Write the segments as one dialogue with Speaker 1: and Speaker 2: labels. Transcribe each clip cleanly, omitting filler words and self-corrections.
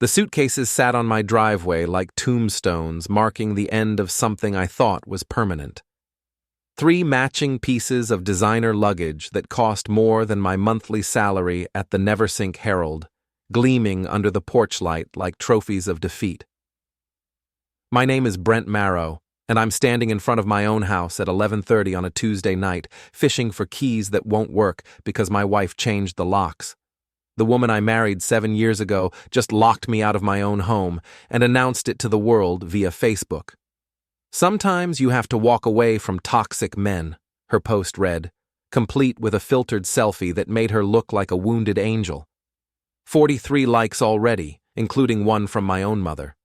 Speaker 1: The suitcases sat on my driveway like tombstones, marking the end of something I thought was permanent. 3 matching pieces of designer luggage that cost more than my monthly salary at the Neversink Herald, gleaming under the porch light like trophies of defeat. My name is Brent Marrow, and I'm standing in front of my own house at 11:30 on a Tuesday night, fishing for keys that won't work because my wife changed the locks. The woman I married 7 years ago just locked me out of my own home and announced it to the world via Facebook. "Sometimes you have to walk away from toxic men," her post read, complete with a filtered selfie that made her look like a wounded angel. 43 likes already, including one from my own mother.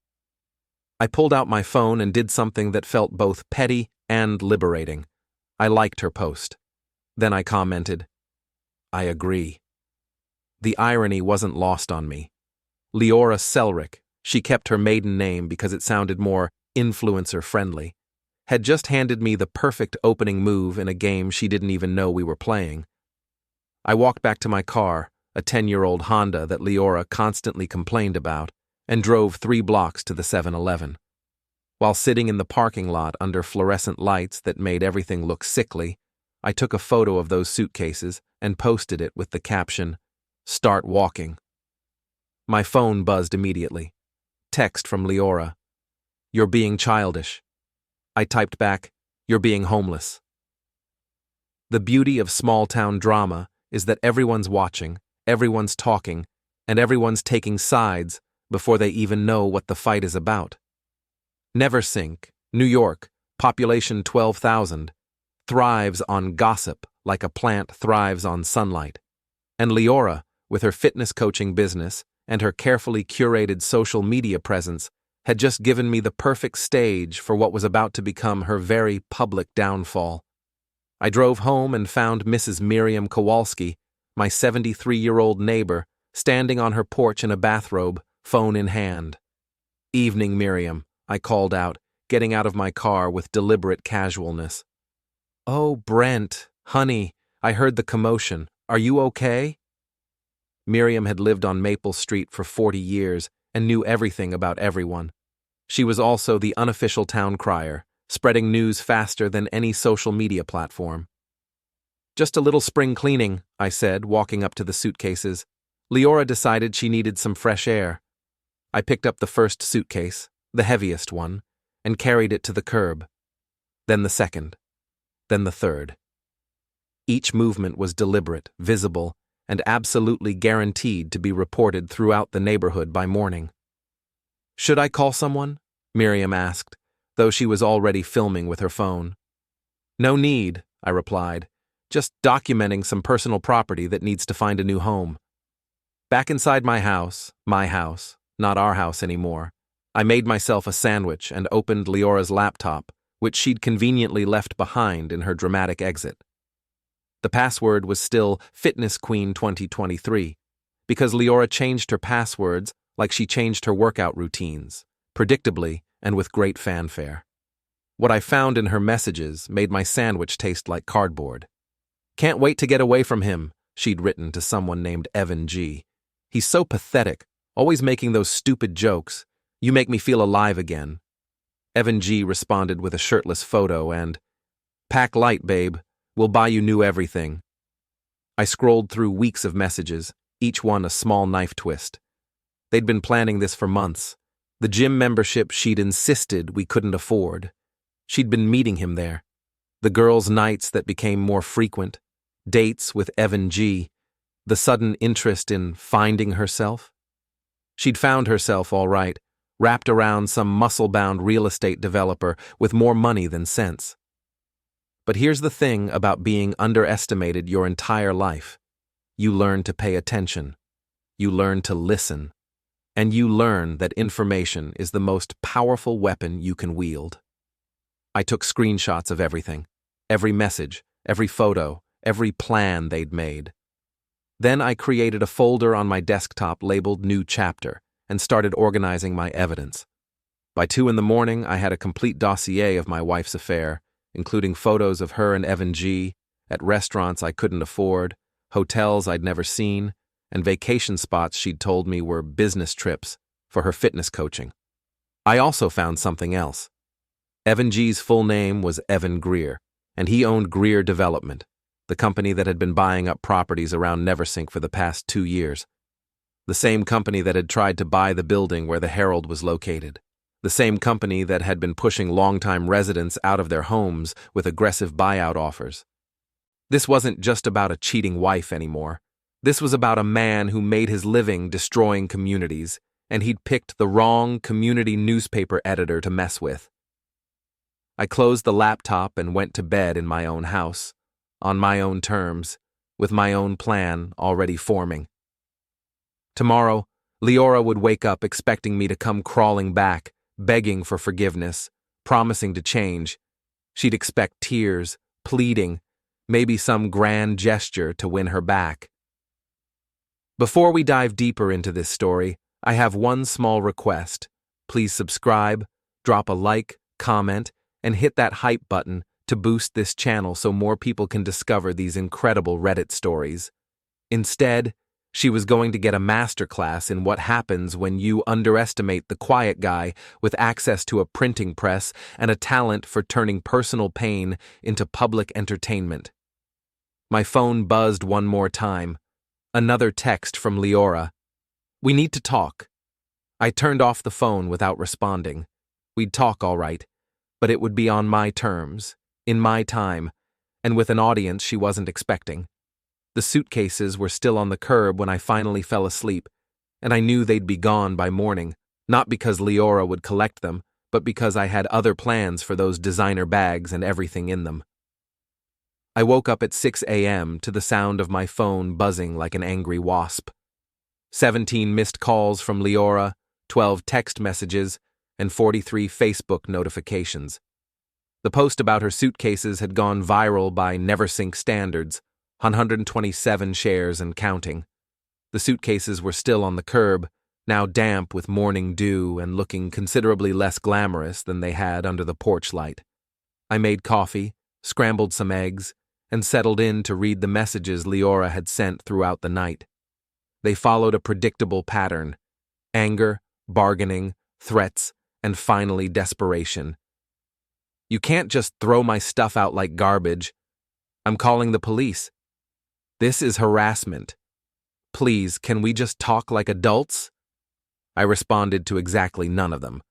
Speaker 1: I pulled out my phone and did something that felt both petty and liberating. I liked her post. Then I commented, "I agree." The irony wasn't lost on me. Liora Selrick, she kept her maiden name because it sounded more influencer-friendly, had just handed me the perfect opening move in a game she didn't even know we were playing. I walked back to my car, a 10-year-old Honda that Liora constantly complained about, and drove 3 blocks to the 7-Eleven. While sitting in the parking lot under fluorescent lights that made everything look sickly, I took a photo of those suitcases and posted it with the caption, "Start walking." My phone buzzed immediately. Text from Liora. "You're being childish." I typed back, "You're being homeless." The beauty of small-town drama is that everyone's watching, everyone's talking, and everyone's taking sides before they even know what the fight is about. Neversink, New York, population 12,000, thrives on gossip like a plant thrives on sunlight. And Liora, with her fitness coaching business and her carefully curated social media presence, had just given me the perfect stage for what was about to become her very public downfall. I drove home and found Mrs. Miriam Kowalski, my 73-year-old neighbor, standing on her porch in a bathrobe, phone in hand. "Evening, Miriam," I called out, getting out of my car with deliberate casualness. "Oh, Brent, honey, I heard the commotion. Are you okay?" Miriam had lived on Maple Street for 40 years and knew everything about everyone. She was also the unofficial town crier, spreading news faster than any social media platform. "Just a little spring cleaning," I said, walking up to the suitcases. Liora decided she needed some fresh air. I picked up the first suitcase, the heaviest one, and carried it to the curb. Then the second. Then the third. Each movement was deliberate, visible, and absolutely guaranteed to be reported throughout the neighborhood by morning. "Should I call someone?" Miriam asked, though she was already filming with her phone. "No need," I replied, "just documenting some personal property that needs to find a new home." Back inside my house, not our house anymore, I made myself a sandwich and opened Liora's laptop, which she'd conveniently left behind in her dramatic exit. The password was still Fitness Queen 2023, because Liora changed her passwords like she changed her workout routines, predictably and with great fanfare. What I found in her messages made my sandwich taste like cardboard. "Can't wait to get away from him," she'd written to someone named Evan G. "He's so pathetic, always making those stupid jokes. You make me feel alive again." Evan G. responded with a shirtless photo and, "Pack light, babe. We'll buy you new everything." I scrolled through weeks of messages, each one a small knife twist. They'd been planning this for months. The gym membership she'd insisted we couldn't afford. She'd been meeting him there. The girls' nights that became more frequent. Dates with Evan G. The sudden interest in finding herself. She'd found herself, all right, wrapped around some muscle-bound real estate developer with more money than sense. But here's the thing about being underestimated your entire life. You learn to pay attention. You learn to listen. And you learn that information is the most powerful weapon you can wield. I took screenshots of everything, every message, every photo, every plan they'd made. Then I created a folder on my desktop labeled New Chapter and started organizing my evidence. By 2 a.m, I had a complete dossier of my wife's affair, including photos of her and Evan G. at restaurants I couldn't afford, hotels I'd never seen, and vacation spots she'd told me were business trips for her fitness coaching. I also found something else. Evan G's full name was Evan Greer, and he owned Greer Development, the company that had been buying up properties around Neversink for the past 2 years. The same company that had tried to buy the building where the Herald was located. The same company that had been pushing longtime residents out of their homes with aggressive buyout offers. This wasn't just about a cheating wife anymore. This was about a man who made his living destroying communities, and he'd picked the wrong community newspaper editor to mess with. I closed the laptop and went to bed in my own house, on my own terms, with my own plan already forming. Tomorrow, Liora would wake up expecting me to come crawling back, begging for forgiveness, promising to change. She'd expect tears, pleading, maybe some grand gesture to win her back. Before we dive deeper into this story, I have one small request. Please subscribe, drop a like, comment, and hit that hype button to boost this channel so more people can discover these incredible Reddit stories. Instead, she was going to get a masterclass in what happens when you underestimate the quiet guy with access to a printing press and a talent for turning personal pain into public entertainment. My phone buzzed one more time. Another text from Liora. "We need to talk." I turned off the phone without responding. We'd talk all right, but it would be on my terms, in my time, and with an audience she wasn't expecting. The suitcases were still on the curb when I finally fell asleep, and I knew they'd be gone by morning, not because Liora would collect them, but because I had other plans for those designer bags and everything in them. I woke up at 6 a.m. to the sound of my phone buzzing like an angry wasp. 17 missed calls from Liora, 12 text messages, and 43 Facebook notifications. The post about her suitcases had gone viral by Neversink standards, 127 shares and counting. The suitcases were still on the curb, now damp with morning dew and looking considerably less glamorous than they had under the porch light. I made coffee, scrambled some eggs, and settled in to read the messages Liora had sent throughout the night. They followed a predictable pattern: anger, bargaining, threats, and finally desperation. "You can't just throw my stuff out like garbage. I'm calling the police. This is harassment. Please, can we just talk like adults?" I responded to exactly none of them.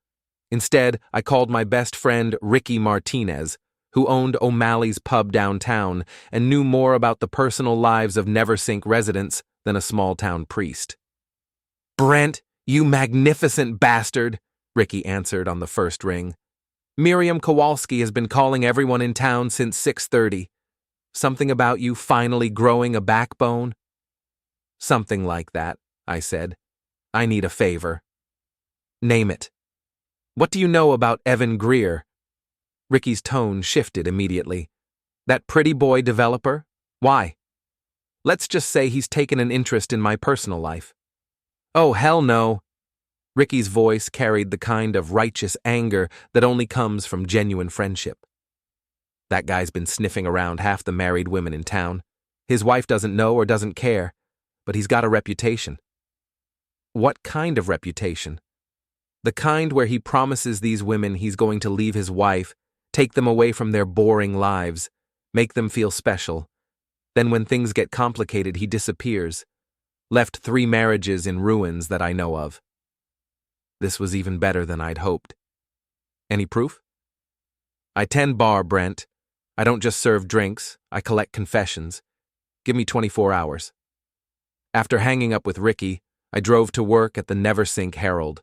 Speaker 1: Instead, I called my best friend Ricky Martinez, who owned O'Malley's pub downtown and knew more about the personal lives of Neversink residents than a small-town priest. "Brent, you magnificent bastard," Ricky answered on the first ring. "Miriam Kowalski has been calling everyone in town since 6:30. Something about you finally growing a backbone?" "Something like that," I said. "I need a favor." "Name it." "What do you know about Evan Greer?" Ricky's tone shifted immediately. "That pretty boy developer? Why?" "Let's just say he's taken an interest in my personal life." "Oh, hell no." Ricky's voice carried the kind of righteous anger that only comes from genuine friendship. "That guy's been sniffing around half the married women in town. His wife doesn't know or doesn't care, but he's got a reputation." "What kind of reputation?" "The kind where he promises these women he's going to leave his wife, take them away from their boring lives, make them feel special. Then when things get complicated, he disappears. Left 3 marriages in ruins that I know of." This was even better than I'd hoped. "Any proof?" "I tend bar, Brent. I don't just serve drinks, I collect confessions. Give me 24 hours. After hanging up with Ricky, I drove to work at the Neversink Herald.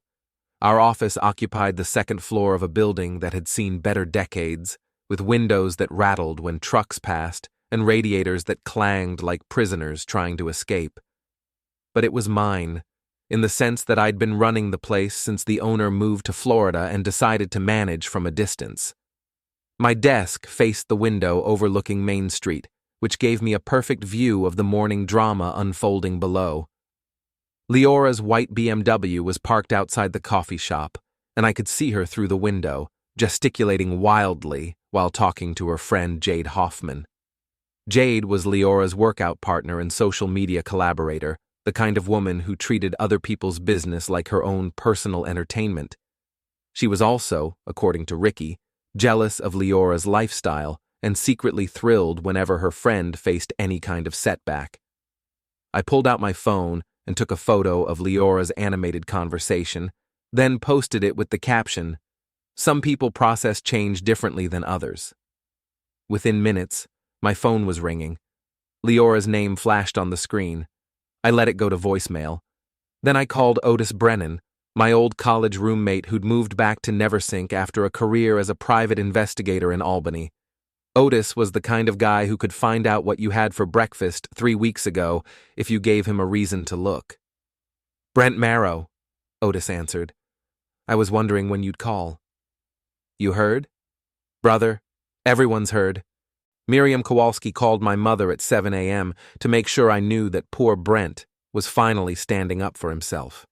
Speaker 1: Our office occupied the second floor of a building that had seen better decades, with windows that rattled when trucks passed and radiators that clanged like prisoners trying to escape. But it was mine, in the sense that I'd been running the place since the owner moved to Florida and decided to manage from a distance. My desk faced the window overlooking Main Street, which gave me a perfect view of the morning drama unfolding below. Liora's white BMW was parked outside the coffee shop, and I could see her through the window, gesticulating wildly while talking to her friend Jade Hoffman. Jade was Liora's workout partner and social media collaborator, the kind of woman who treated other people's business like her own personal entertainment. She was also, according to Ricky, jealous of Liora's lifestyle and secretly thrilled whenever her friend faced any kind of setback. I pulled out my phone and took a photo of Liora's animated conversation, then posted it with the caption, "Some people process change differently than others." Within minutes, my phone was ringing. Liora's name flashed on the screen. I let it go to voicemail. Then I called Otis Brennan, my old college roommate who'd moved back to Neversink after a career as a private investigator in Albany. Otis was the kind of guy who could find out what you had for breakfast 3 weeks ago if you gave him a reason to look. "Brent Marrow," Otis answered. "I was wondering when you'd call." "You heard?" "Brother, everyone's heard. Miriam Kowalski called my mother at 7 a.m. to make sure I knew that poor Brent was finally standing up for himself.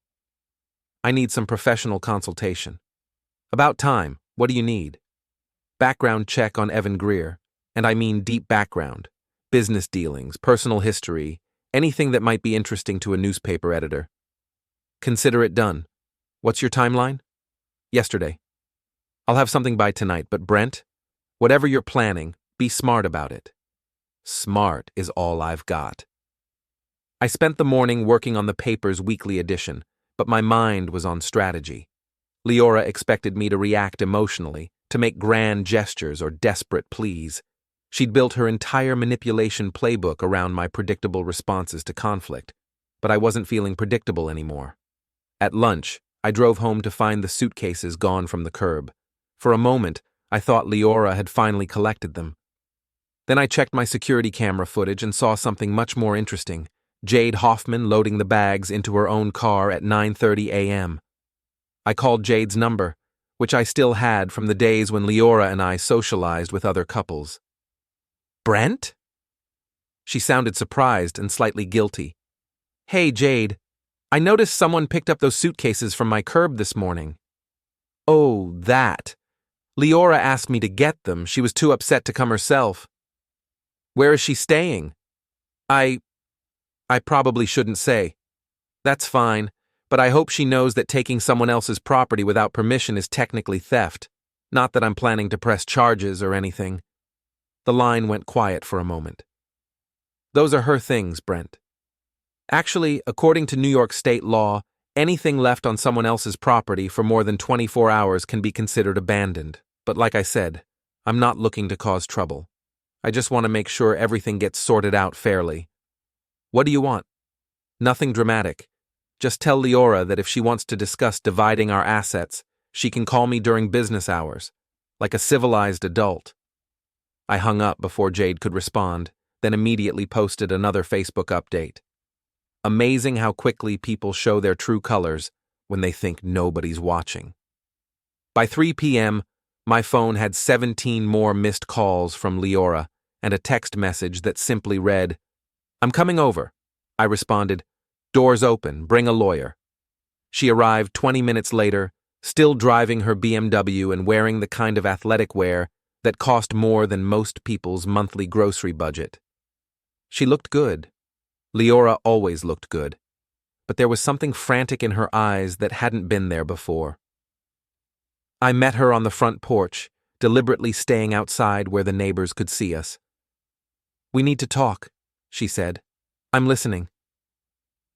Speaker 1: I need some professional consultation." "About time. What do you need?" "Background check on Evan Greer, and I mean deep background, business dealings, personal history, anything that might be interesting to a newspaper editor." "Consider it done. What's your timeline?" "Yesterday. I'll have something by tonight, but Brent, whatever you're planning, be smart about it." Smart is all I've got. I spent the morning working on the paper's weekly edition, but my mind was on strategy. Liora expected me to react emotionally, to make grand gestures or desperate pleas. She'd built her entire manipulation playbook around my predictable responses to conflict, but I wasn't feeling predictable anymore. At lunch, I drove home to find the suitcases gone from the curb. For a moment, I thought Liora had finally collected them. Then I checked my security camera footage and saw something much more interesting: Jade Hoffman loading the bags into her own car at 9:30 a.m. I called Jade's number, which I still had from the days when Liora and I socialized with other couples. "Brent?" She sounded surprised and slightly guilty. "Hey, Jade. I noticed someone picked up those suitcases from my curb this morning." "Oh, that. Liora asked me to get them. She was too upset to come herself." "Where is she staying?" I probably shouldn't say." "That's fine, but I hope she knows that taking someone else's property without permission is technically theft. Not that I'm planning to press charges or anything." The line went quiet for a moment. "Those are her things, Brent. Actually, according to New York state law, anything left on someone else's property for more than 24 hours can be considered abandoned. But like I said, I'm not looking to cause trouble. I just want to make sure everything gets sorted out fairly." "What do you want?" "Nothing dramatic. Just tell Liora that if she wants to discuss dividing our assets, she can call me during business hours, like a civilized adult." I hung up before Jade could respond, then immediately posted another Facebook update. Amazing how quickly people show their true colors when they think nobody's watching. By 3 p.m., my phone had 17 more missed calls from Liora and a text message that simply read, "I'm coming over." I responded, "Doors open, bring a lawyer." She arrived 20 minutes later, still driving her BMW and wearing the kind of athletic wear that cost more than most people's monthly grocery budget. She looked good. Liora always looked good, but there was something frantic in her eyes that hadn't been there before. I met her on the front porch, deliberately staying outside where the neighbors could see us. "We need to talk," she said. "I'm listening."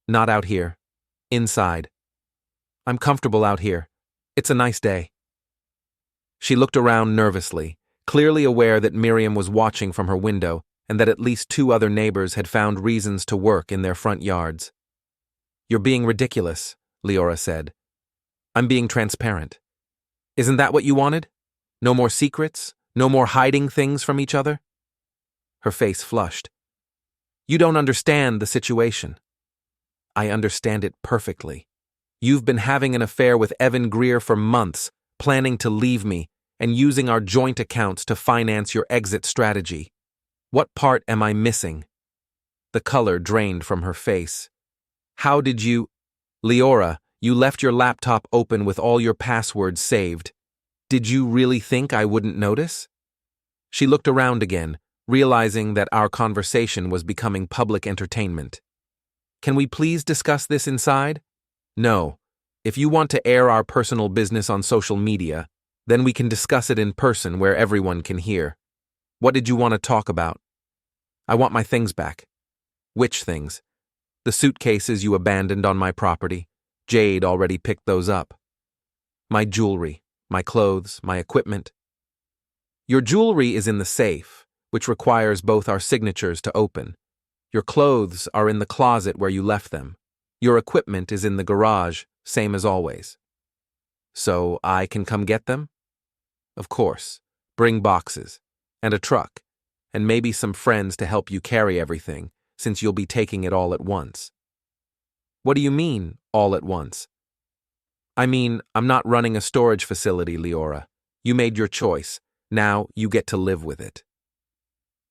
Speaker 1: "Not out here. Inside." "I'm comfortable out here. It's a nice day." She looked around nervously, clearly aware that Miriam was watching from her window and that at least 2 other neighbors had found reasons to work in their front yards. "You're being ridiculous," Liora said. "I'm being transparent. Isn't that what you wanted? No more secrets? No more hiding things from each other?" Her face flushed. "You don't understand the situation." "I understand it perfectly. You've been having an affair with Evan Greer for months, planning to leave me, and using our joint accounts to finance your exit strategy. What part am I missing?" The color drained from her face. "How did you—" "Liora, you left your laptop open with all your passwords saved. Did you really think I wouldn't notice?" She looked around again, realizing that our conversation was becoming public entertainment. Can we please discuss this inside? No. If you want to air our personal business on social media, then we can discuss it in person where everyone can hear. What did you want to talk about? I want my things back. Which things? The suitcases you abandoned on my property. Jade already picked those up. My jewelry, my clothes, my equipment. Your jewelry is in the safe, which requires both our signatures to open. Your clothes are in the closet where you left them. Your equipment is in the garage, same as always. So I can come get them? Of course. Bring boxes, and a truck, and maybe some friends to help you carry everything, since you'll be taking it all at once. What do you mean, all at once? I mean, I'm not running a storage facility, Liora. You made your choice. Now you get to live with it.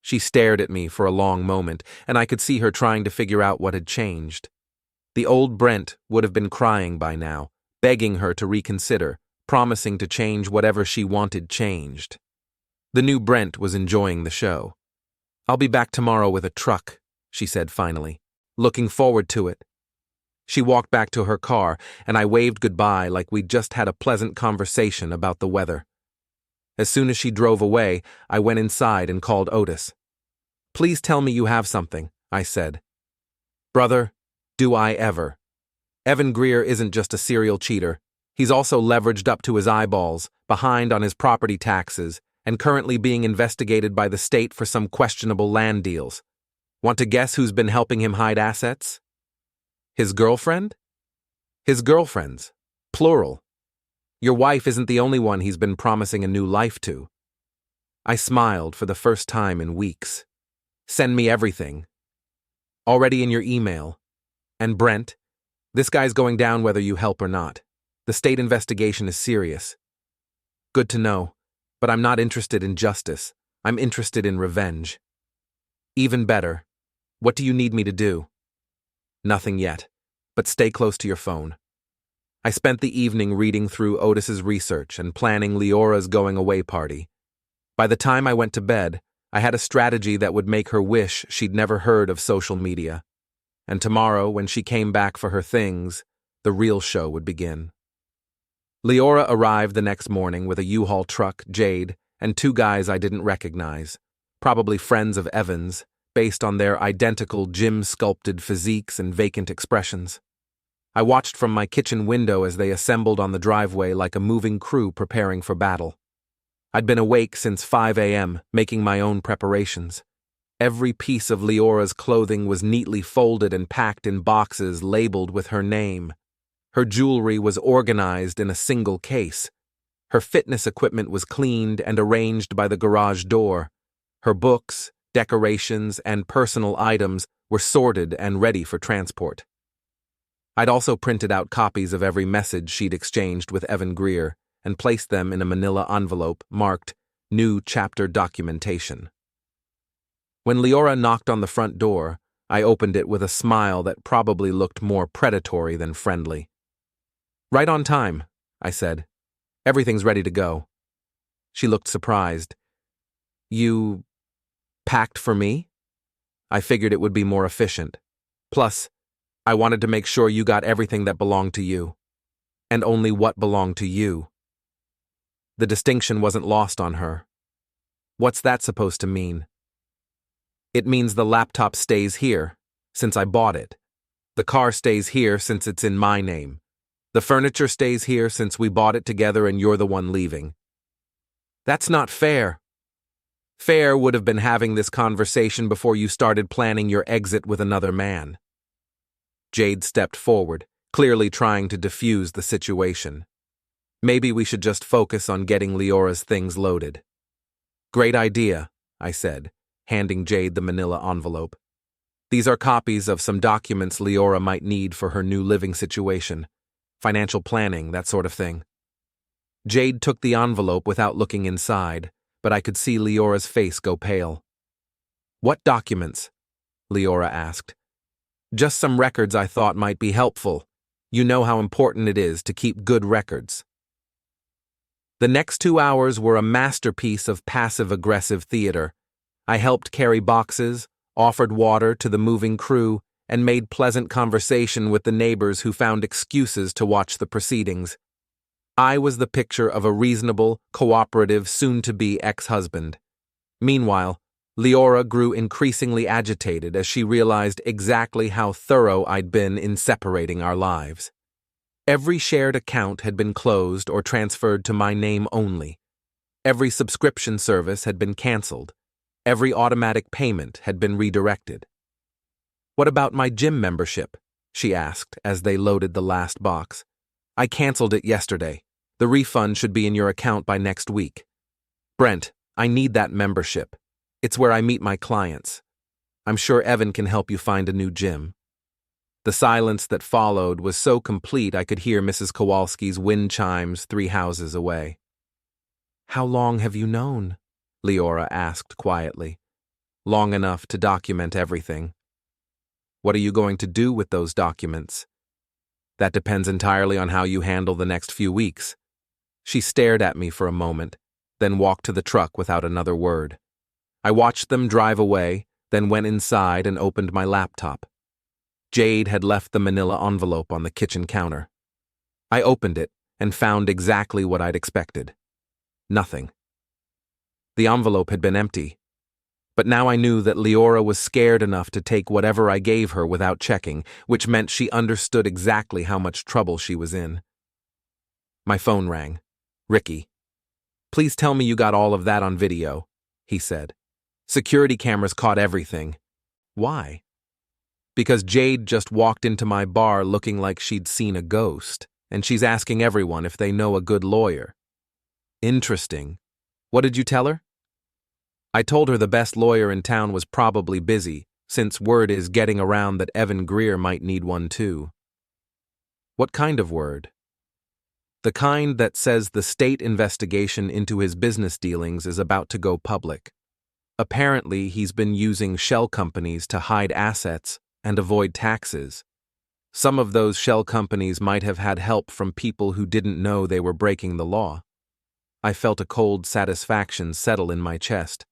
Speaker 1: She stared at me for a long moment, and I could see her trying to figure out what had changed. The old Brent would have been crying by now, begging her to reconsider, promising to change whatever she wanted changed. The new Brent was enjoying the show. I'll be back tomorrow with a truck, she said finally. Looking forward to it. She walked back to her car, and I waved goodbye like we'd just had a pleasant conversation about the weather. As soon as she drove away, I went inside and called Otis. Please tell me you have something, I said. Brother, do I ever. Evan Greer isn't just a serial cheater. He's also leveraged up to his eyeballs, behind on his property taxes, and currently being investigated by the state for some questionable land deals. Want to guess who's been helping him hide assets? His girlfriend? His girlfriends. Plural. Your wife isn't the only one he's been promising a new life to. I smiled for the first time in weeks. Send me everything. Already in your email. And Brent, this guy's going down whether you help or not. The state investigation is serious. Good to know, but I'm not interested in justice. I'm interested in revenge. Even better. What do you need me to do? Nothing yet, but stay close to your phone. I spent the evening reading through Otis's research and planning Liora's going-away party. By the time I went to bed, I had a strategy that would make her wish she'd never heard of social media. And tomorrow, when she came back for her things, the real show would begin. Liora arrived the next morning with a U-Haul truck, Jade, and two guys I didn't recognize, probably friends of Evan's, based on their identical gym-sculpted physiques and vacant expressions. I watched from my kitchen window as they assembled on the driveway like a moving crew preparing for battle. I'd been awake since 5 a.m., making my own preparations. Every piece of Liora's clothing was neatly folded and packed in boxes labeled with her name. Her jewelry was organized in a single case. Her fitness equipment was cleaned and arranged by the garage door. Her books, decorations, and personal items were sorted and ready for transport. I'd also printed out copies of every message she'd exchanged with Evan Greer and placed them in a manila envelope marked New Chapter Documentation. When Liora knocked on the front door, I opened it with a smile that probably looked more predatory than friendly. Right on time, I said. Everything's ready to go. She looked surprised. You packed for me? I figured it would be more efficient. Plus, I wanted to make sure you got everything that belonged to you. And only what belonged to you. The distinction wasn't lost on her. What's that supposed to mean? It means the laptop stays here, since I bought it. The car stays here since it's in my name. The furniture stays here since we bought it together and you're the one leaving. That's not fair. Fair would have been having this conversation before you started planning your exit with another man. Jade stepped forward, clearly trying to defuse the situation. Maybe we should just focus on getting Liora's things loaded. Great idea, I said, handing Jade the manila envelope. These are copies of some documents Liora might need for her new living situation. Financial planning, that sort of thing. Jade took the envelope without looking inside, but I could see Liora's face go pale. What documents? Liora asked. Just some records I thought might be helpful. You know how important it is to keep good records. The next 2 hours were a masterpiece of passive-aggressive theater. I helped carry boxes, offered water to the moving crew, and made pleasant conversation with the neighbors who found excuses to watch the proceedings. I was the picture of a reasonable, cooperative, soon-to-be ex-husband. Meanwhile, Liora grew increasingly agitated as she realized exactly how thorough I'd been in separating our lives. Every shared account had been closed or transferred to my name only. Every subscription service had been canceled. Every automatic payment had been redirected. "What about my gym membership?" she asked as they loaded the last box. "I canceled it yesterday. The refund should be in your account by next week." "Brent, I need that membership. It's where I meet my clients. I'm sure Evan can help you find a new gym." The silence that followed was so complete I could hear Mrs. Kowalski's wind chimes 3 houses away. "How long have you known?" Liora asked quietly. "Long enough to document everything." "What are you going to do with those documents?" "That depends entirely on how you handle the next few weeks." She stared at me for a moment, then walked to the truck without another word. I watched them drive away, then went inside and opened my laptop. Jade had left the manila envelope on the kitchen counter. I opened it and found exactly what I'd expected. Nothing. The envelope had been empty. But now I knew that Liora was scared enough to take whatever I gave her without checking, which meant she understood exactly how much trouble she was in. My phone rang. "Ricky. Please tell me you got all of that on video," he said. "Security cameras caught everything." "Why?" "Because Jade just walked into my bar looking like she'd seen a ghost, and she's asking everyone if they know a good lawyer." "Interesting. What did you tell her?" "I told her the best lawyer in town was probably busy, since word is getting around that Evan Greer might need one too." "What kind of word?" "The kind that says the state investigation into his business dealings is about to go public. Apparently, he's been using shell companies to hide assets and avoid taxes. Some of those shell companies might have had help from people who didn't know they were breaking the law." I felt a cold satisfaction settle in my chest.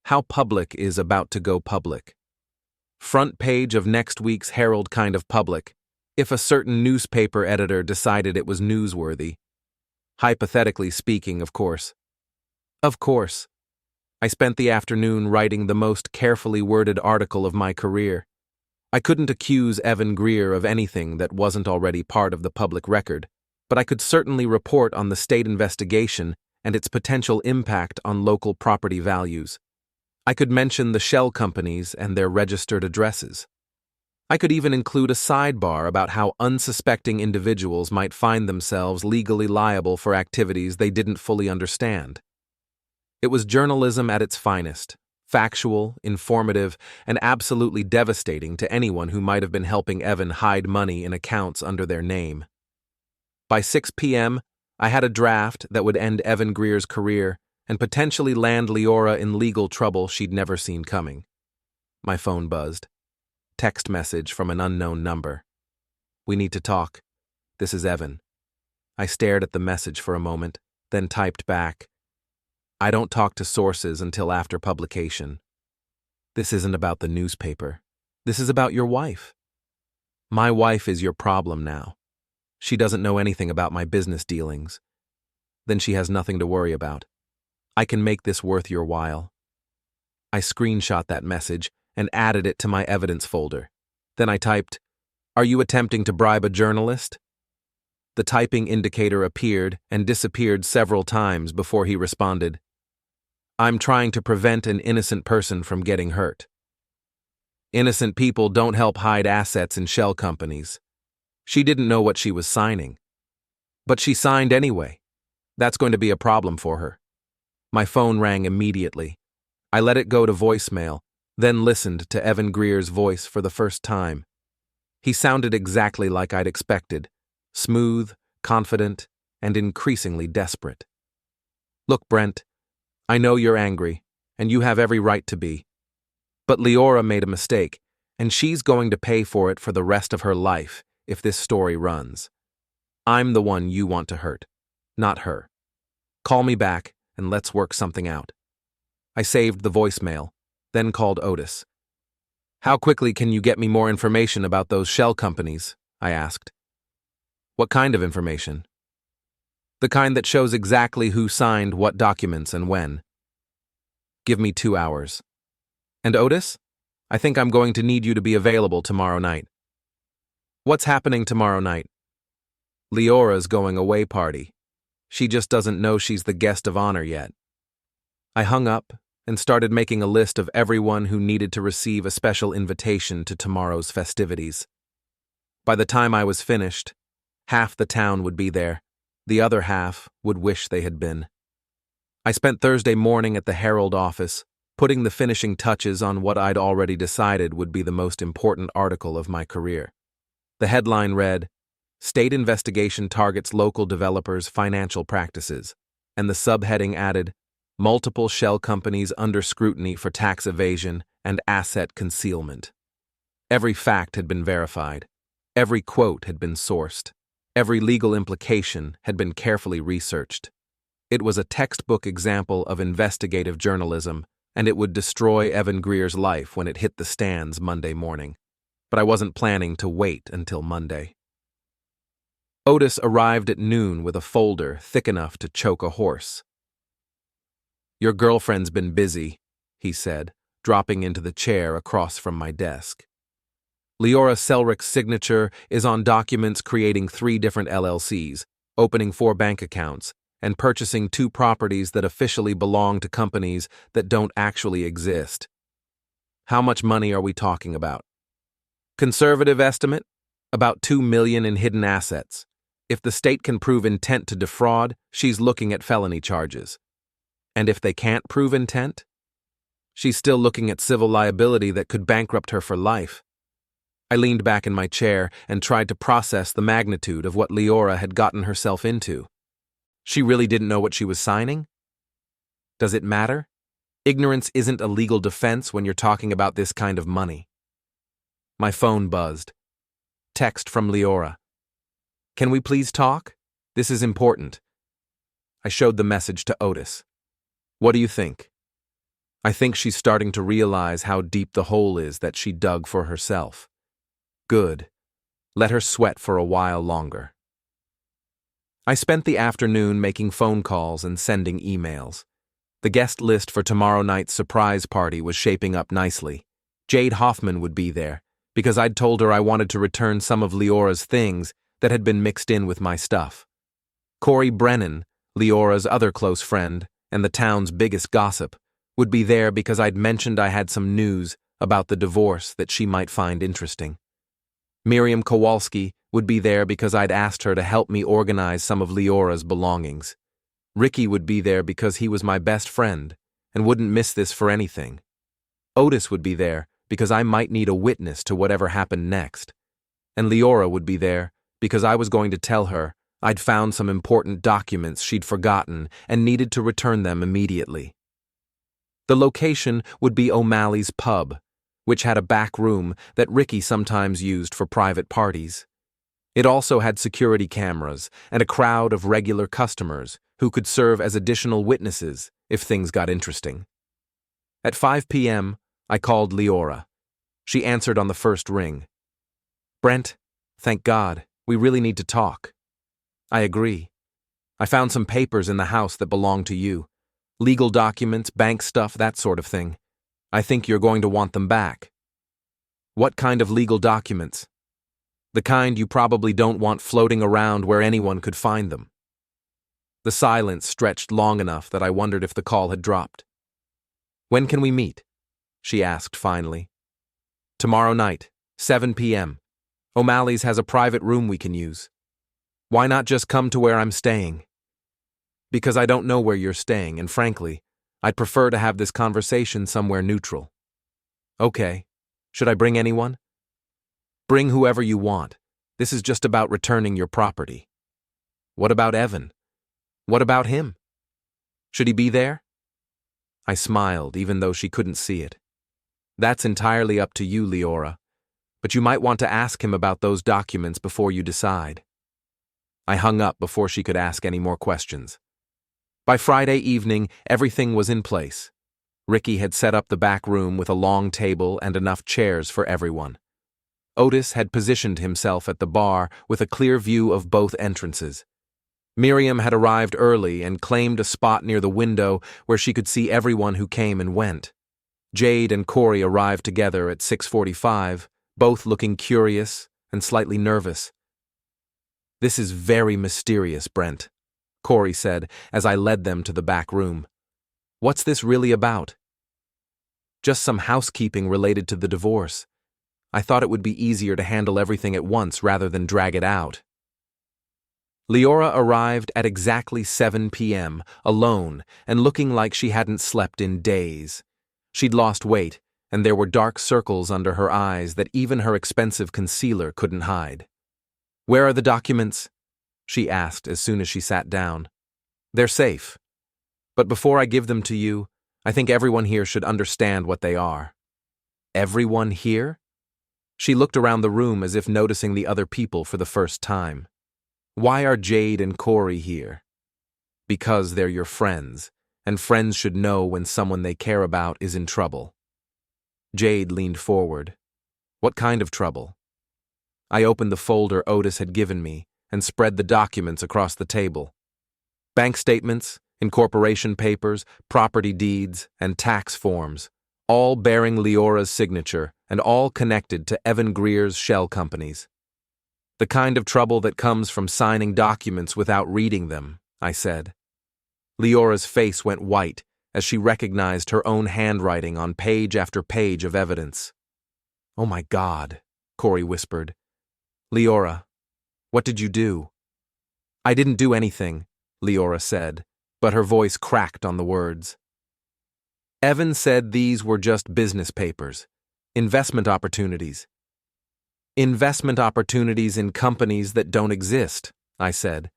Speaker 1: How public is about to go public? Front page of next week's Herald kind of public, if a certain newspaper editor decided it was newsworthy. Hypothetically speaking, of course. Of course. I spent the afternoon writing the most carefully worded article of my career. I couldn't accuse Evan Greer of anything that wasn't already part of the public record, but I could certainly report on the state investigation and its potential impact on local property values. I could mention the shell companies and their registered addresses. I could even include a sidebar about how unsuspecting individuals might find themselves legally liable for activities they didn't fully understand. It was journalism at its finest, factual, informative, and absolutely devastating to anyone who might have been helping Evan hide money in accounts under their name. By 6 p.m., I had a draft that would end Evan Greer's career and potentially land Liora in legal trouble she'd never seen coming. My phone buzzed. Text message from an unknown number. "We need to talk. This is Evan." I stared at the message for a moment, then typed back, "I don't talk to sources until after publication." "This isn't about the newspaper. This is about your wife. My wife is your problem now. She doesn't know anything about my business dealings. Then she has nothing to worry about. I can make this worth your while." I screenshot that message and added it to my evidence folder. Then I typed, "Are you attempting to bribe a journalist?" The typing indicator appeared and disappeared several times before he responded, "I'm trying to prevent an innocent person from getting hurt." Innocent people don't help hide assets in shell companies. She didn't know what she was signing. But she signed anyway. That's going to be a problem for her. My phone rang immediately. I let it go to voicemail, then listened to Evan Greer's voice for the first time. He sounded exactly like I'd expected, smooth, confident, and increasingly desperate. "Look, Brent, I know you're angry, and you have every right to be. But Liora made a mistake, and she's going to pay for it for the rest of her life if this story runs. I'm the one you want to hurt, not her. Call me back, and let's work something out." I saved the voicemail, then called Otis. How quickly can you get me more information about those shell companies? I asked. What kind of information? The kind that shows exactly who signed what documents and when. Give me 2 hours. And Otis? I think I'm going to need you to be available tomorrow night. What's happening tomorrow night? Liora's going away party. She just doesn't know she's the guest of honor yet. I hung up and started making a list of everyone who needed to receive a special invitation to tomorrow's festivities. By the time I was finished, half the town would be there. The other half would wish they had been. I spent Thursday morning at the Herald office, putting the finishing touches on what I'd already decided would be the most important article of my career. The headline read, "State Investigation Targets Local Developers' Financial Practices," and the subheading added, "Multiple shell companies under scrutiny for tax evasion and asset concealment." Every fact had been verified. Every quote had been sourced. Every legal implication had been carefully researched. It was a textbook example of investigative journalism, and it would destroy Evan Greer's life when it hit the stands Monday morning. But I wasn't planning to wait until Monday. Otis arrived at noon with a folder thick enough to choke a horse. "Your girlfriend's been busy," he said, dropping into the chair across from my desk. Liora Selrick's signature is on documents creating 3 different LLCs, opening 4 bank accounts, and purchasing 2 properties that officially belong to companies that don't actually exist. How much money are we talking about? Conservative estimate? About $2 million in hidden assets. If the state can prove intent to defraud, she's looking at felony charges. And if they can't prove intent? She's still looking at civil liability that could bankrupt her for life. I leaned back in my chair and tried to process the magnitude of what Liora had gotten herself into. She really didn't know what she was signing? Does it matter? Ignorance isn't a legal defense when you're talking about this kind of money. My phone buzzed. Text from Liora. "Can we please talk? This is important." I showed the message to Otis. "What do you think?" "I think she's starting to realize how deep the hole is that she dug for herself." "Good. Let her sweat for a while longer." I spent the afternoon making phone calls and sending emails. The guest list for tomorrow night's surprise party was shaping up nicely. Jade Hoffman would be there, because I'd told her I wanted to return some of Liora's things that had been mixed in with my stuff. Corey Brennan, Liora's other close friend and the town's biggest gossip, would be there because I'd mentioned I had some news about the divorce that she might find interesting. Miriam Kowalski would be there because I'd asked her to help me organize some of Liora's belongings. Ricky would be there because he was my best friend and wouldn't miss this for anything. Otis would be there because I might need a witness to whatever happened next. And Liora would be there because I was going to tell her I'd found some important documents she'd forgotten and needed to return them immediately. The location would be O'Malley's pub, which had a back room that Ricky sometimes used for private parties. It also had security cameras and a crowd of regular customers who could serve as additional witnesses if things got interesting. At 5 p.m., I called Liora. She answered on the first ring. "Brent, thank God, we really need to talk." "I agree. I found some papers in the house that belong to you. Legal documents, bank stuff, that sort of thing. I think you're going to want them back." "What kind of legal documents?" "The kind you probably don't want floating around where anyone could find them." The silence stretched long enough that I wondered if the call had dropped. "When can we meet?" she asked finally. "Tomorrow night, 7 p.m. O'Malley's has a private room we can use." "Why not just come to where I'm staying?" "Because I don't know where you're staying, and frankly, I'd prefer to have this conversation somewhere neutral." "Okay. Should I bring anyone?" "Bring whoever you want. This is just about returning your property." "What about Evan? What about him? Should he be there?" I smiled, even though she couldn't see it. "That's entirely up to you, Liora, but you might want to ask him about those documents before you decide." I hung up before she could ask any more questions. By Friday evening, everything was in place. Ricky had set up the back room with a long table and enough chairs for everyone. Otis had positioned himself at the bar with a clear view of both entrances. Miriam had arrived early and claimed a spot near the window where she could see everyone who came and went. Jade and Corey arrived together at 6:45, both looking curious and slightly nervous. "This is very mysterious, Brent," Corey said as I led them to the back room. "What's this really about?" "Just some housekeeping related to the divorce. I thought it would be easier to handle everything at once rather than drag it out." Liora arrived at exactly 7 p.m., alone and looking like she hadn't slept in days. She'd lost weight, and there were dark circles under her eyes that even her expensive concealer couldn't hide. "Where are the documents?" she asked as soon as she sat down. "They're safe. But before I give them to you, I think everyone here should understand what they are." "Everyone here?" She looked around the room as if noticing the other people for the first time. "Why are Jade and Corey here?" "Because they're your friends, and friends should know when someone they care about is in trouble." Jade leaned forward. "What kind of trouble?" I opened the folder Otis had given me and spread the documents across the table. Bank statements, incorporation papers, property deeds, and tax forms, all bearing Liora's signature and all connected to Evan Greer's shell companies. "The kind of trouble that comes from signing documents without reading them," I said. Liora's face went white as she recognized her own handwriting on page after page of evidence. "Oh my God," Corey whispered. "Liora, what did you do?" "I didn't do anything," Liora said, but her voice cracked on the words. "Evan said these were just business papers, investment opportunities." "Investment opportunities in companies that don't exist," I said,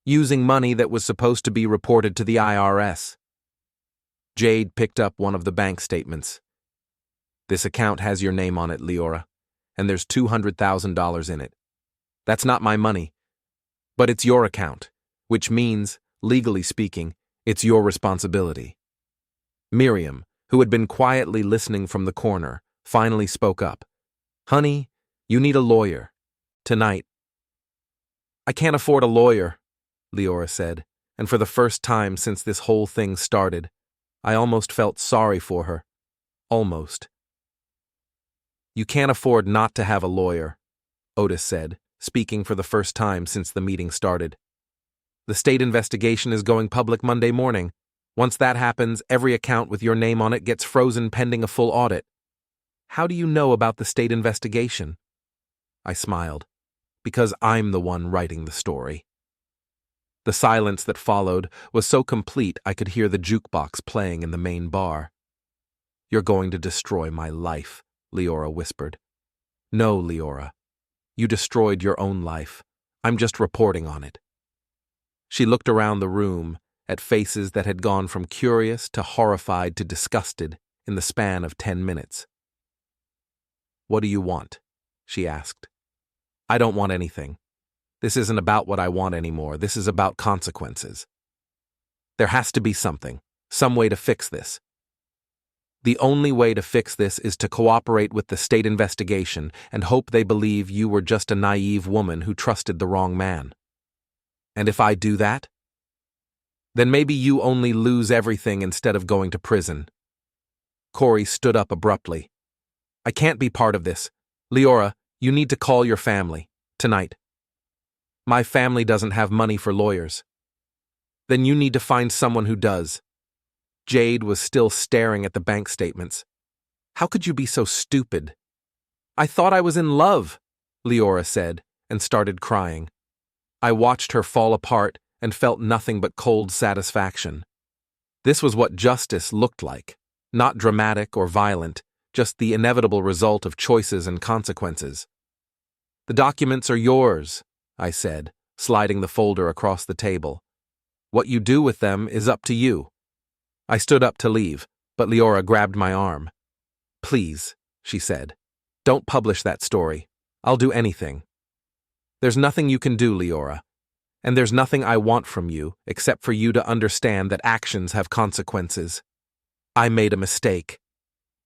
Speaker 1: "using money that was supposed to be reported to the IRS." Jade picked up one of the bank statements. "This account has your name on it, Liora, and there's $200,000 in it. That's not my money, but it's your account, which means, legally speaking, it's your responsibility." Miriam, who had been quietly listening from the corner, finally spoke up. "Honey, you need a lawyer. Tonight." "I can't afford a lawyer," Liora said, and for the first time since this whole thing started, I almost felt sorry for her. Almost. "You can't afford not to have a lawyer," Otis said, speaking for the first time since the meeting started. "The state investigation is going public Monday morning. Once that happens, every account with your name on it gets frozen pending a full audit." "How do you know about the state investigation?" I smiled. "Because I'm the one writing the story." The silence that followed was so complete I could hear the jukebox playing in the main bar. "You're going to destroy my life," Liora whispered. "No, Liora. You destroyed your own life. I'm just reporting on it." She looked around the room at faces that had gone from curious to horrified to disgusted in the span of 10 minutes. "What do you want?" she asked. "I don't want anything. This isn't about what I want anymore. This is about consequences. There has to be something, some way to fix this. The only way to fix this is to cooperate with the state investigation and hope they believe you were just a naive woman who trusted the wrong man. And if I do that, then maybe you only lose everything instead of going to prison." Corey stood up abruptly. "I can't be part of this. Liora, you need to call your family. Tonight." "My family doesn't have money for lawyers." "Then you need to find someone who does." Jade was still staring at the bank statements. "How could you be so stupid?" "I thought I was in love," Liora said, and started crying. I watched her fall apart and felt nothing but cold satisfaction. This was what justice looked like, not dramatic or violent, just the inevitable result of choices and consequences. "The documents are yours," I said, sliding the folder across the table. "What you do with them is up to you." I stood up to leave, but Liora grabbed my arm. "Please," she said, "don't publish that story. I'll do anything." "There's nothing you can do, Liora. And there's nothing I want from you except for you to understand that actions have consequences." I made a mistake.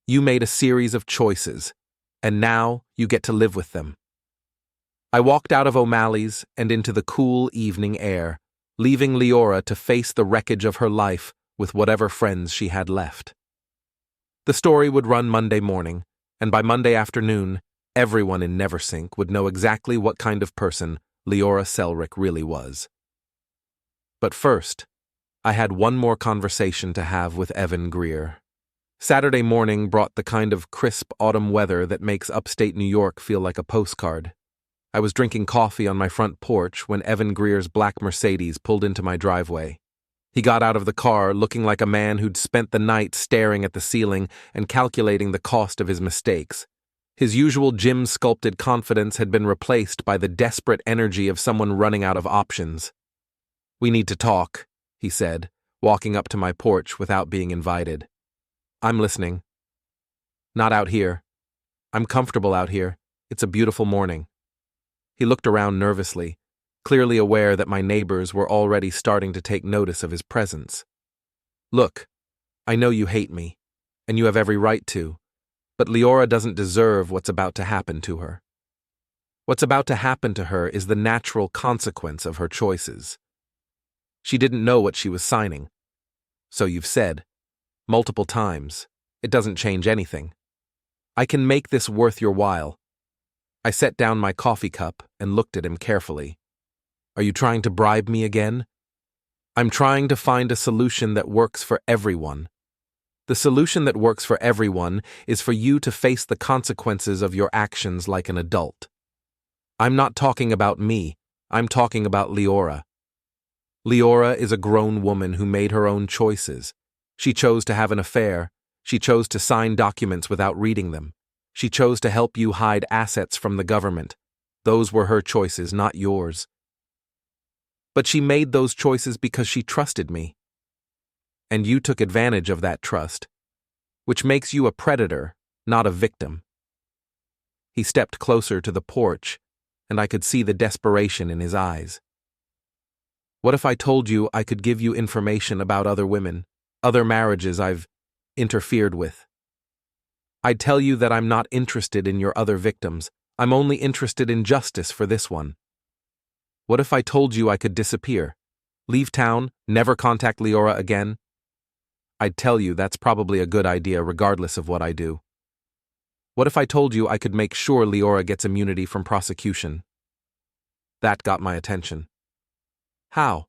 Speaker 1: You made a series of choices, and now you get to live with them. I walked out of O'Malley's and into the cool evening air, leaving Liora to face the wreckage of her life with whatever friends she had left. The story would run Monday morning, and by Monday afternoon, everyone in Neversink would know exactly what kind of person Liora Selrick really was. But first, I had one more conversation to have with Evan Greer. Saturday morning brought the kind of crisp autumn weather that makes upstate New York feel like a postcard. I was drinking coffee on my front porch when Evan Greer's black Mercedes pulled into my driveway. He got out of the car looking like a man who'd spent the night staring at the ceiling and calculating the cost of his mistakes. His usual gym-sculpted confidence had been replaced by the desperate energy of someone running out of options. "We need to talk," he said, walking up to my porch without being invited. "I'm listening." "Not out here. I'm comfortable out here. It's a beautiful morning." He looked around nervously, clearly aware that my neighbors were already starting to take notice of his presence. "Look, I know you hate me, and you have every right to, but Liora doesn't deserve what's about to happen to her. What's about to happen to her is the natural consequence of her choices. She didn't know what she was signing. So you've said, multiple times, it doesn't change anything. I can make this worth your while." I set down my coffee cup and looked at him carefully. "Are you trying to bribe me again?" "I'm trying to find a solution that works for everyone. The solution that works for everyone is for you to face the consequences of your actions like an adult. I'm not talking about me, I'm talking about Liora. Liora is a grown woman who made her own choices. She chose to have an affair. She chose to sign documents without reading them. She chose to help you hide assets from the government. Those were her choices, not yours. But she made those choices because she trusted me. And you took advantage of that trust, which makes you a predator, not a victim." He stepped closer to the porch, and I could see the desperation in his eyes. "What if I told you I could give you information about other women, other marriages I've interfered with? I'd tell you that I'm not interested in your other victims. I'm only interested in justice for this one. What if I told you I could disappear, leave town, never contact Liora again? I'd tell you that's probably a good idea regardless of what I do. What if I told you I could make sure Liora gets immunity from prosecution?" That got my attention. "How?"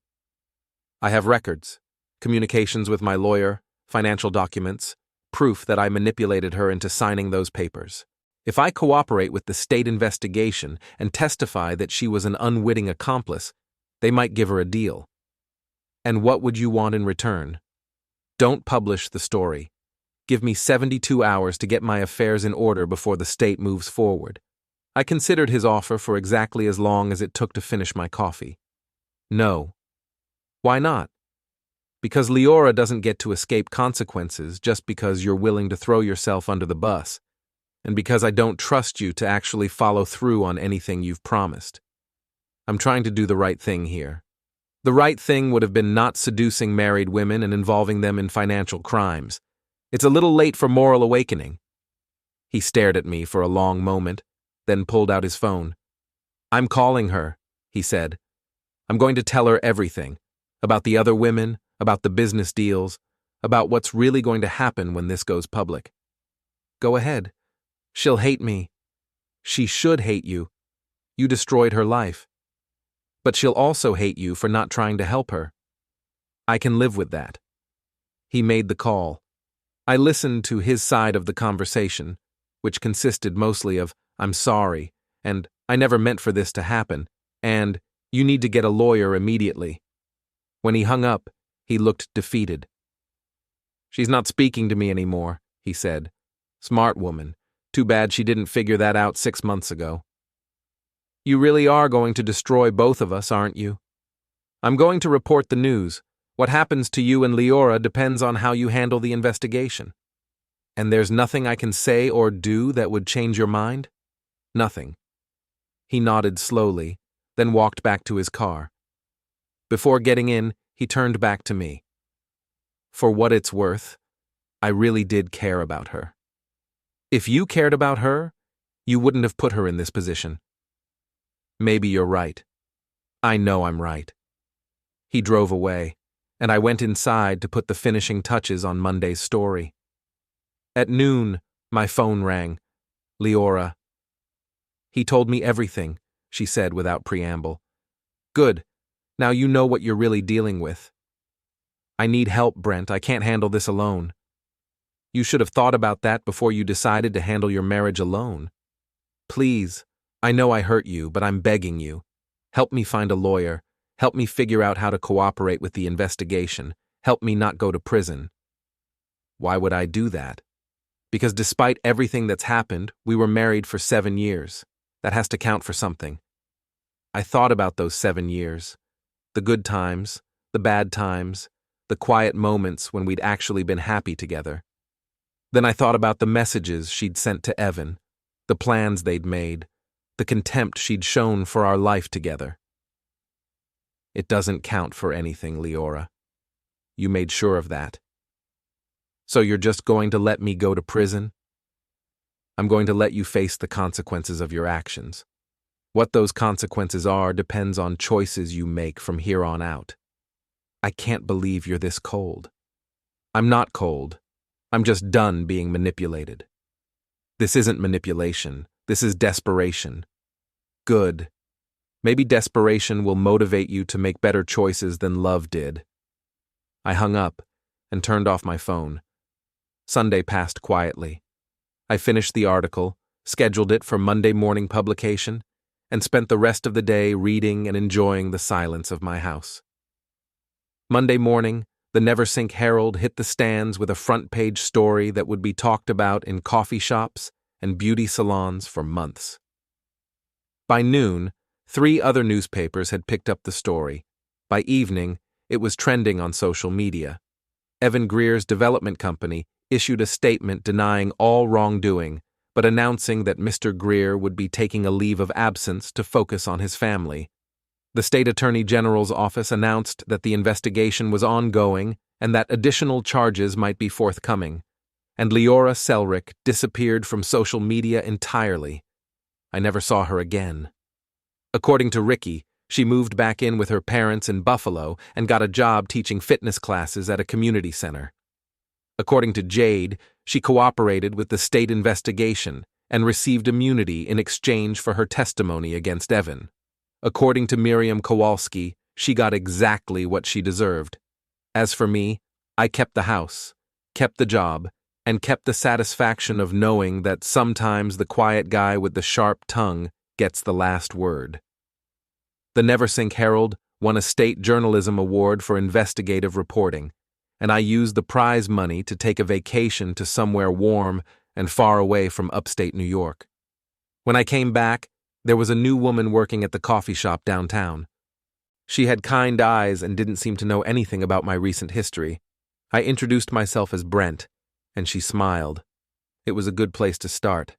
Speaker 1: "I have records, communications with my lawyer, financial documents, proof that I manipulated her into signing those papers. If I cooperate with the state investigation and testify that she was an unwitting accomplice, they might give her a deal. And what would you want in return? Don't publish the story. Give me 72 hours to get my affairs in order before the state moves forward." I considered his offer for exactly as long as it took to finish my coffee. "No." "Why not?" "Because Liora doesn't get to escape consequences just because you're willing to throw yourself under the bus, and because I don't trust you to actually follow through on anything you've promised. I'm trying to do the right thing here. The right thing would have been not seducing married women and involving them in financial crimes. It's a little late for moral awakening." He stared at me for a long moment, then pulled out his phone. "I'm calling her," he said. "I'm going to tell her everything, about the other women, about the business deals, about what's really going to happen when this goes public." "Go ahead. She'll hate me." "She should hate you. You destroyed her life. But she'll also hate you for not trying to help her. I can live with that." He made the call. I listened to his side of the conversation, which consisted mostly of, "I'm sorry," and "I never meant for this to happen," and "You need to get a lawyer immediately." When he hung up, he looked defeated. "She's not speaking to me anymore," he said. "Smart woman. Too bad she didn't figure that out 6 months ago." "You really are going to destroy both of us, aren't you?" "I'm going to report the news. What happens to you and Liora depends on how you handle the investigation." "And there's nothing I can say or do that would change your mind?" "Nothing." He nodded slowly, then walked back to his car. Before getting in, he turned back to me. "For what it's worth, I really did care about her. If you cared about her, you wouldn't have put her in this position. Maybe you're right. I know I'm right. He drove away, and I went inside to put the finishing touches on Monday's story. At noon, my phone rang. Liora. He told me everything, she said without preamble. Good. Now you know what you're really dealing with. I need help, Brent. I can't handle this alone. You should have thought about that before you decided to handle your marriage alone. Please, I know I hurt you, but I'm begging you. Help me find a lawyer. Help me figure out how to cooperate with the investigation. Help me not go to prison. Why would I do that? Because despite everything that's happened, we were married for 7 years. That has to count for something. I thought about those 7 years. The good times, the bad times, the quiet moments when we'd actually been happy together. Then I thought about the messages she'd sent to Evan, the plans they'd made, the contempt she'd shown for our life together. It doesn't count for anything, Liora. You made sure of that. So you're just going to let me go to prison? I'm going to let you face the consequences of your actions. What those consequences are depends on choices you make from here on out. I can't believe you're this cold. I'm not cold. I'm just done being manipulated. This isn't manipulation. This is desperation. Good. Maybe desperation will motivate you to make better choices than love did. I hung up and turned off my phone. Sunday passed quietly. I finished the article, scheduled it for Monday morning publication, and spent the rest of the day reading and enjoying the silence of my house. Monday morning, the Neversink Herald hit the stands with a front-page story that would be talked about in coffee shops and beauty salons for months. By noon, 3 other newspapers had picked up the story. By evening, it was trending on social media. Evan Greer's development company issued a statement denying all wrongdoing, but announcing that Mr. Greer would be taking a leave of absence to focus on his family. The State Attorney General's office announced that the investigation was ongoing and that additional charges might be forthcoming, and Liora Selrick disappeared from social media entirely. I never saw her again. According to Ricky, she moved back in with her parents in Buffalo and got a job teaching fitness classes at a community center. According to Jade, she cooperated with the state investigation and received immunity in exchange for her testimony against Evan. According to Miriam Kowalski, she got exactly what she deserved. As for me, I kept the house, kept the job, and kept the satisfaction of knowing that sometimes the quiet guy with the sharp tongue gets the last word. The Neversink Herald won a state journalism award for investigative reporting, and I used the prize money to take a vacation to somewhere warm and far away from upstate New York. When I came back, there was a new woman working at the coffee shop downtown. She had kind eyes and didn't seem to know anything about my recent history. I introduced myself as Brent, and she smiled. It was a good place to start.